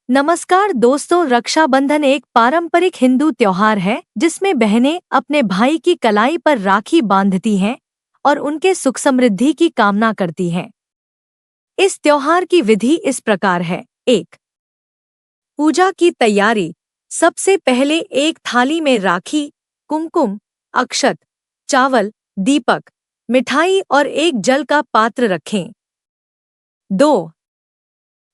नमस्कार दोस्तों, रक्षाबंधन एक पारंपरिक हिंदू त्योहार है जिसमें बहनें अपने भाई की कलाई पर राखी बांधती हैं और उनके सुख समृद्धि की कामना करती हैं। इस त्योहार की विधि इस प्रकार है। 1. पूजा की तैयारी। सबसे पहले एक थाली में राखी, कुमकुम, अक्षत, चावल, दीपक, मिठाई और एक जल का पात्र रखें। 2.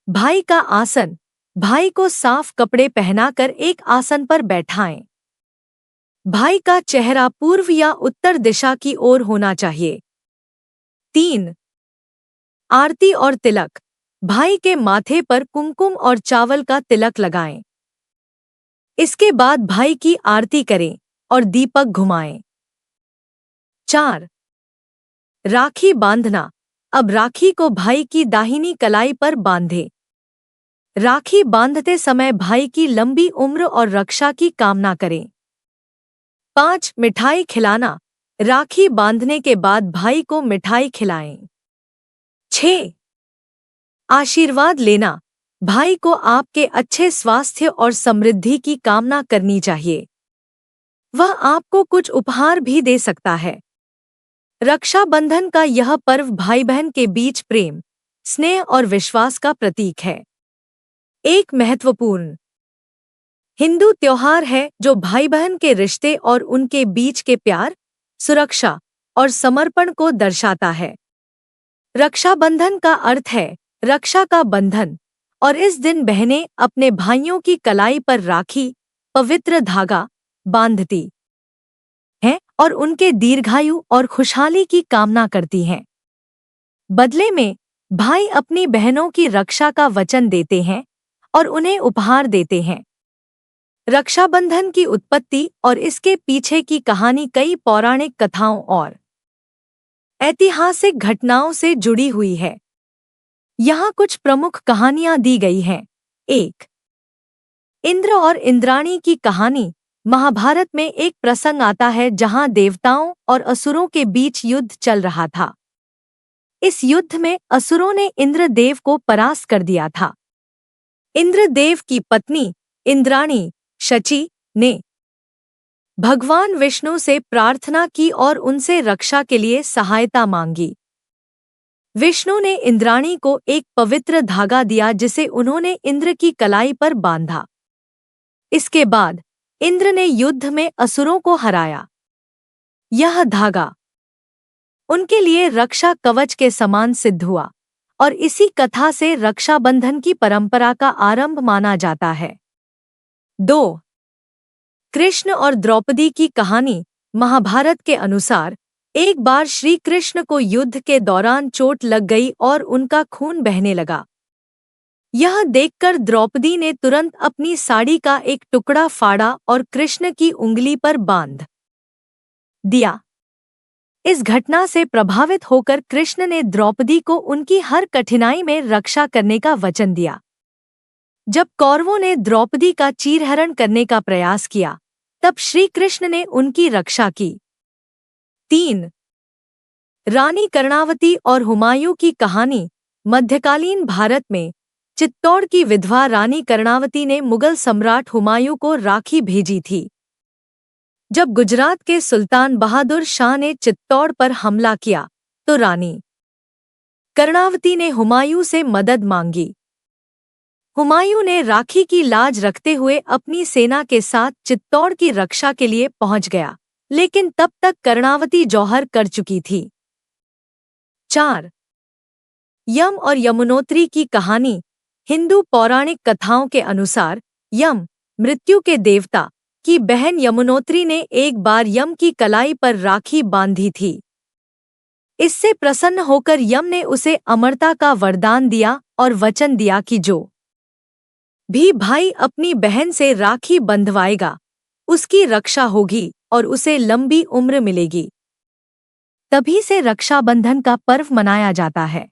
भाई का आसन। भाई को साफ कपड़े पहनाकर एक आसन पर बैठाएं। भाई का चेहरा पूर्व या उत्तर दिशा की ओर होना चाहिए। 3. आरती और तिलक। भाई के माथे पर कुमकुम और चावल का तिलक लगाएं। इसके बाद भाई की आरती करें और दीपक घुमाएं। 4. राखी बांधना। अब राखी को भाई की दाहिनी कलाई पर बांधें। राखी बांधते समय भाई की लंबी उम्र और रक्षा की कामना करें। 5. मिठाई खिलाना। राखी बांधने के बाद भाई को मिठाई खिलाएं। 6. आशीर्वाद लेना। भाई को आपके अच्छे स्वास्थ्य और समृद्धि की कामना करनी चाहिए। वह आपको कुछ उपहार भी दे सकता है। रक्षाबंधन का यह पर्व भाई बहन के बीच प्रेम, स्नेह और विश्वास का प्रतीक है। एक महत्वपूर्ण हिंदू त्योहार है जो भाई बहन के रिश्ते और उनके बीच के प्यार, सुरक्षा और समर्पण को दर्शाता है। रक्षाबंधन का अर्थ है रक्षा का बंधन, और इस दिन बहनें अपने भाइयों की कलाई पर राखी, पवित्र धागा, बांधती हैं और उनके दीर्घायु और खुशहाली की कामना करती हैं। बदले में भाई अपनी बहनों की रक्षा का वचन देते हैं और उन्हें उपहार देते हैं। रक्षाबंधन की उत्पत्ति और इसके पीछे की कहानी कई पौराणिक कथाओं और ऐतिहासिक घटनाओं से जुड़ी हुई है। यहाँ कुछ प्रमुख कहानियाँ दी गई हैं। 1. इंद्र और इंद्राणी की कहानी। महाभारत में एक प्रसंग आता है जहाँ देवताओं और असुरों के बीच युद्ध चल रहा था। इस युद्ध में असुरों ने इंद्रदेव को परास्त कर दिया था। इंद्रदेव की पत्नी इंद्राणी, शची, ने भगवान विष्णु से प्रार्थना की और उनसे रक्षा के लिए सहायता मांगी। विष्णु ने इंद्राणी को एक पवित्र धागा दिया जिसे उन्होंने इंद्र की कलाई पर बांधा। इसके बाद इंद्र ने युद्ध में असुरों को हराया। यह धागा उनके लिए रक्षा कवच के समान सिद्ध हुआ और इसी कथा से रक्षाबंधन की परंपरा का आरंभ माना जाता है। 2. कृष्ण और द्रौपदी की कहानी। महाभारत के अनुसार एक बार श्री कृष्ण को युद्ध के दौरान चोट लग गई और उनका खून बहने लगा। यह देखकर द्रौपदी ने तुरंत अपनी साड़ी का एक टुकड़ा फाड़ा और कृष्ण की उंगली पर बांध दिया। इस घटना से प्रभावित होकर कृष्ण ने द्रौपदी को उनकी हर कठिनाई में रक्षा करने का वचन दिया। जब कौरवों ने द्रौपदी का चीरहरण करने का प्रयास किया, तब श्री कृष्ण ने उनकी रक्षा की। 3. रानी कर्णावती और हुमायूं की कहानी। मध्यकालीन भारत में चित्तौड़ की विधवा रानी कर्णावती ने मुगल सम्राट हुमायूं को राखी भेजी थी। जब गुजरात के सुल्तान बहादुर शाह ने चित्तौड़ पर हमला किया, तो रानी कर्णावती ने हुमायूं से मदद मांगी। हुमायूं ने राखी की लाज रखते हुए अपनी सेना के साथ चित्तौड़ की रक्षा के लिए पहुंच गया, लेकिन तब तक कर्णावती जौहर कर चुकी थी। 4. यम और यमुनोत्री की कहानी। हिंदू पौराणिक कथाओं के अनुसार यम, मृत्यु के देवता, की बहन यमुनोत्री ने एक बार यम की कलाई पर राखी बांधी थी। इससे प्रसन्न होकर यम ने उसे अमरता का वरदान दिया और वचन दिया कि जो भी भाई अपनी बहन से राखी बंधवाएगा, उसकी रक्षा होगी और उसे लंबी उम्र मिलेगी। तभी से रक्षाबंधन का पर्व मनाया जाता है।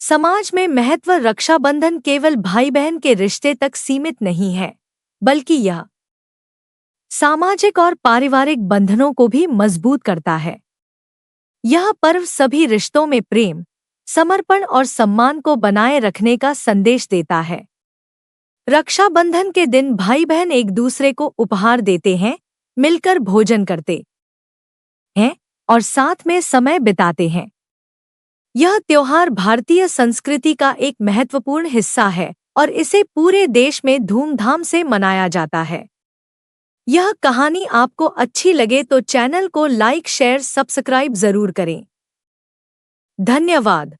समाज में महत्व रक्षाबंधन केवल भाई बहन के रिश्ते तक सीमित नहीं है, बल्कि यह सामाजिक और पारिवारिक बंधनों को भी मजबूत करता है। यह पर्व सभी रिश्तों में प्रेम, समर्पण और सम्मान को बनाए रखने का संदेश देता है। रक्षाबंधन के दिन भाई बहन एक दूसरे को उपहार देते हैं, मिलकर भोजन करते हैं और साथ में समय बिताते हैं। यह त्योहार भारतीय संस्कृति का एक महत्वपूर्ण हिस्सा है और इसे पूरे देश में धूमधाम से मनाया जाता है। यह कहानी आपको अच्छी लगे तो चैनल को लाइक, शेयर, सब्सक्राइब जरूर करें। धन्यवाद।